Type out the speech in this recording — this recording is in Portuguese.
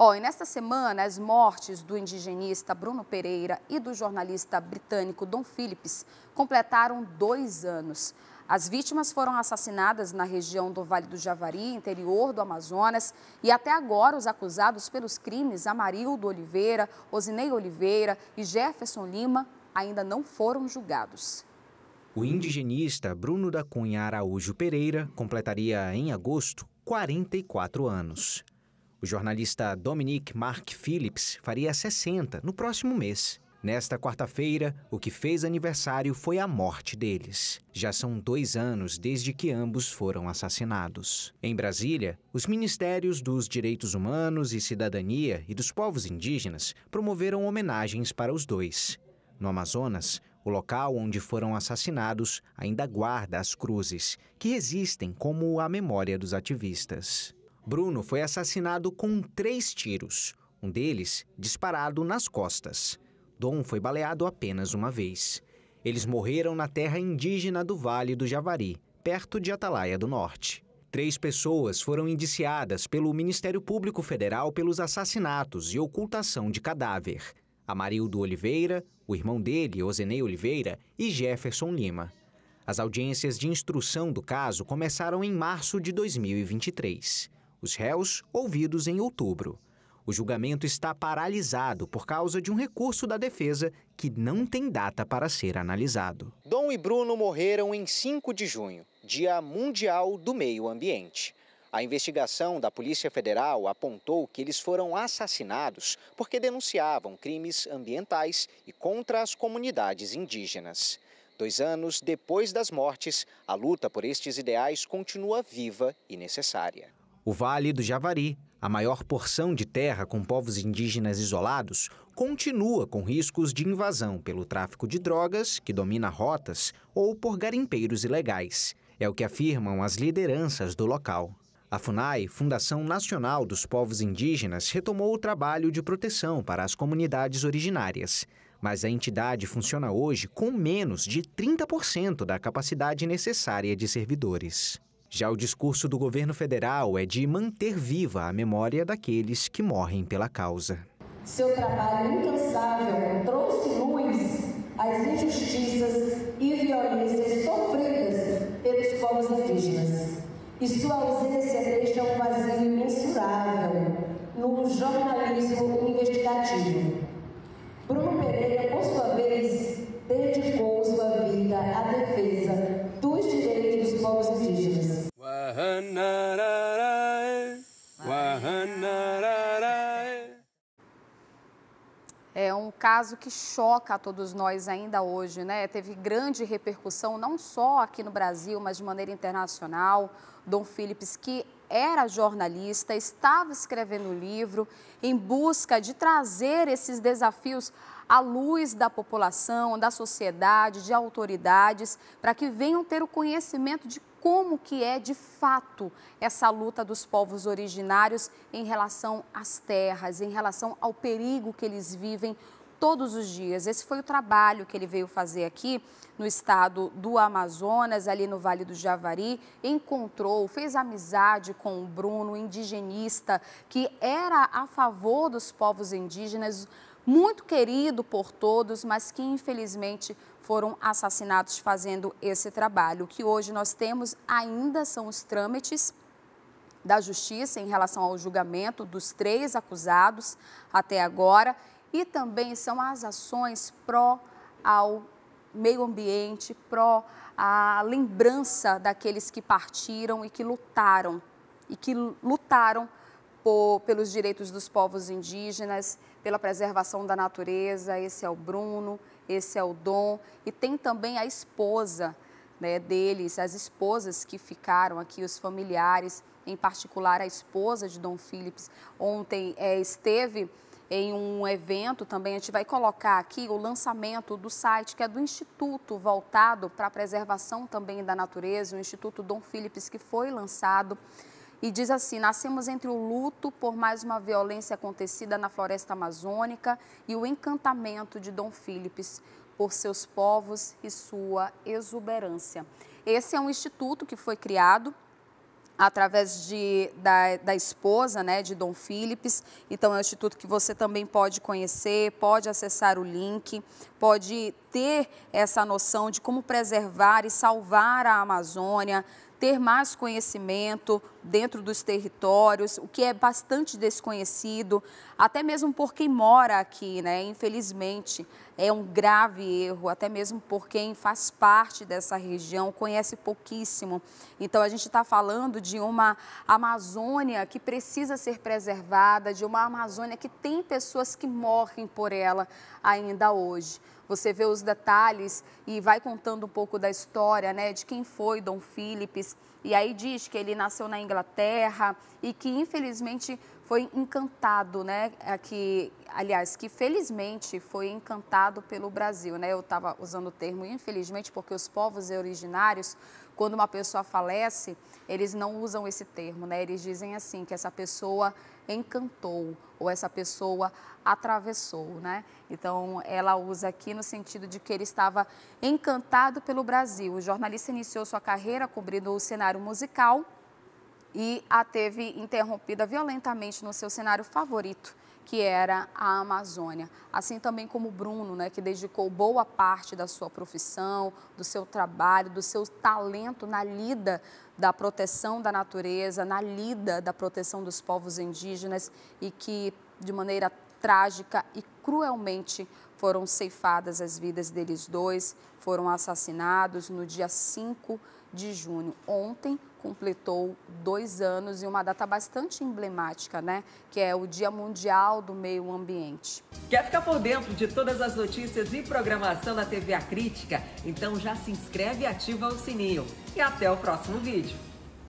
E nesta semana, as mortes do indigenista Bruno Pereira e do jornalista britânico Dom Phillips completaram 2 anos. As vítimas foram assassinadas na região do Vale do Javari, interior do Amazonas, e até agora os acusados pelos crimes Amarildo Oliveira, Osinei Oliveira e Jefferson Lima ainda não foram julgados. O indigenista Bruno da Cunha Araújo Pereira completaria em agosto 44 anos. O jornalista Dominique Mark Phillips faria 60 no próximo mês. Nesta quarta-feira, o que fez aniversário foi a morte deles. Já são 2 anos desde que ambos foram assassinados. Em Brasília, os Ministérios dos Direitos Humanos e Cidadania e dos Povos Indígenas promoveram homenagens para os dois. No Amazonas, o local onde foram assassinados ainda guarda as cruzes, que resistem como a memória dos ativistas. Bruno foi assassinado com 3 tiros, um deles disparado nas costas. Dom foi baleado apenas uma vez. Eles morreram na terra indígena do Vale do Javari, perto de Atalaia do Norte. 3 pessoas foram indiciadas pelo Ministério Público Federal pelos assassinatos e ocultação de cadáver. Amarildo Oliveira, o irmão dele, Osinei Oliveira, e Jefferson Lima. As audiências de instrução do caso começaram em março de 2023. Os réus ouvidos em outubro. O julgamento está paralisado por causa de um recurso da defesa que não tem data para ser analisado. Dom e Bruno morreram em 5 de junho, Dia Mundial do Meio Ambiente. A investigação da Polícia Federal apontou que eles foram assassinados porque denunciavam crimes ambientais e contra as comunidades indígenas. 2 anos depois das mortes, a luta por estes ideais continua viva e necessária. O Vale do Javari, a maior porção de terra com povos indígenas isolados, continua com riscos de invasão pelo tráfico de drogas, que domina rotas, ou por garimpeiros ilegais. É o que afirmam as lideranças do local. A FUNAI, Fundação Nacional dos Povos Indígenas, retomou o trabalho de proteção para as comunidades originárias. Mas a entidade funciona hoje com menos de 30% da capacidade necessária de servidores. Já o discurso do governo federal é de manter viva a memória daqueles que morrem pela causa. Seu trabalho incansável trouxe luz às injustiças e violências sofridas pelos povos indígenas. E sua ausência deixa um vazio imensurável no jornalismo investigativo. Bruno Pereira, por sua vez, dedicou sua vida à defesa dos direitos dos povos indígenas. É um caso que choca a todos nós ainda hoje, né? Teve grande repercussão, não só aqui no Brasil, mas de maneira internacional. Dom Phillips, que era jornalista, estava escrevendo livro em busca de trazer esses desafios à luz da população, da sociedade, de autoridades, para que venham ter o conhecimento de como que é de fato essa luta dos povos originários em relação às terras, em relação ao perigo que eles vivem todos os dias. Esse foi o trabalho que ele veio fazer aqui no estado do Amazonas, ali no Vale do Javari. Encontrou, fez amizade com o Bruno, indigenista, que era a favor dos povos indígenas, muito querido por todos, mas que infelizmente foram assassinados fazendo esse trabalho. O que hoje nós temos ainda são os trâmites da justiça em relação ao julgamento dos 3 acusados até agora, e também são as ações pró ao meio ambiente, pró à lembrança daqueles que partiram e que lutaram pelos direitos dos povos indígenas, pela preservação da natureza. Esse é o Bruno, esse é o Dom, e tem também a esposa, né, deles, as esposas que ficaram aqui, os familiares, em particular a esposa de Dom Phillips. Ontem esteve em um evento também, a gente vai colocar aqui o lançamento do site, que é do Instituto voltado para a preservação também da natureza, o Instituto Dom Phillips, que foi lançado. E diz assim: nascemos entre o luto por mais uma violência acontecida na floresta amazônica e o encantamento de Dom Phillips por seus povos e sua exuberância. Esse é um instituto que foi criado através da esposa, né, de Dom Philips. Então, é um instituto que você também pode conhecer, pode acessar o link, pode ter essa noção de como preservar e salvar a Amazônia, ter mais conhecimento dentro dos territórios, o que é bastante desconhecido, até mesmo por quem mora aqui, né? Infelizmente, é um grave erro, até mesmo por quem faz parte dessa região, conhece pouquíssimo. Então, a gente está falando de uma Amazônia que precisa ser preservada, de uma Amazônia que tem pessoas que morrem por ela ainda hoje. Você vê os detalhes e vai contando um pouco da história, né, de quem foi Dom Philips. E aí diz que ele nasceu na Inglaterra e que infelizmente foi encantado, né, que felizmente foi encantado pelo Brasil, né? Eu estava usando o termo infelizmente porque os povos originários, quando uma pessoa falece, eles não usam esse termo, né? Eles dizem assim, que essa pessoa encantou ou essa pessoa atravessou, né? Então, ela usa aqui no sentido de que ele estava encantado pelo Brasil. O jornalista iniciou sua carreira cobrindo o cenário musical e a teve interrompida violentamente no seu cenário favorito, que era a Amazônia. Assim também como Bruno, né, que dedicou boa parte da sua profissão, do seu trabalho, do seu talento na lida da proteção da natureza, na lida da proteção dos povos indígenas e que, de maneira trágica e cruelmente, foram ceifadas as vidas deles dois, foram assassinados no dia 5 de junho. Ontem completou 2 anos e uma data bastante emblemática, né? Que é o Dia Mundial do Meio Ambiente. Quer ficar por dentro de todas as notícias e programação da TV A Crítica? Então já se inscreve e ativa o sininho. E até o próximo vídeo.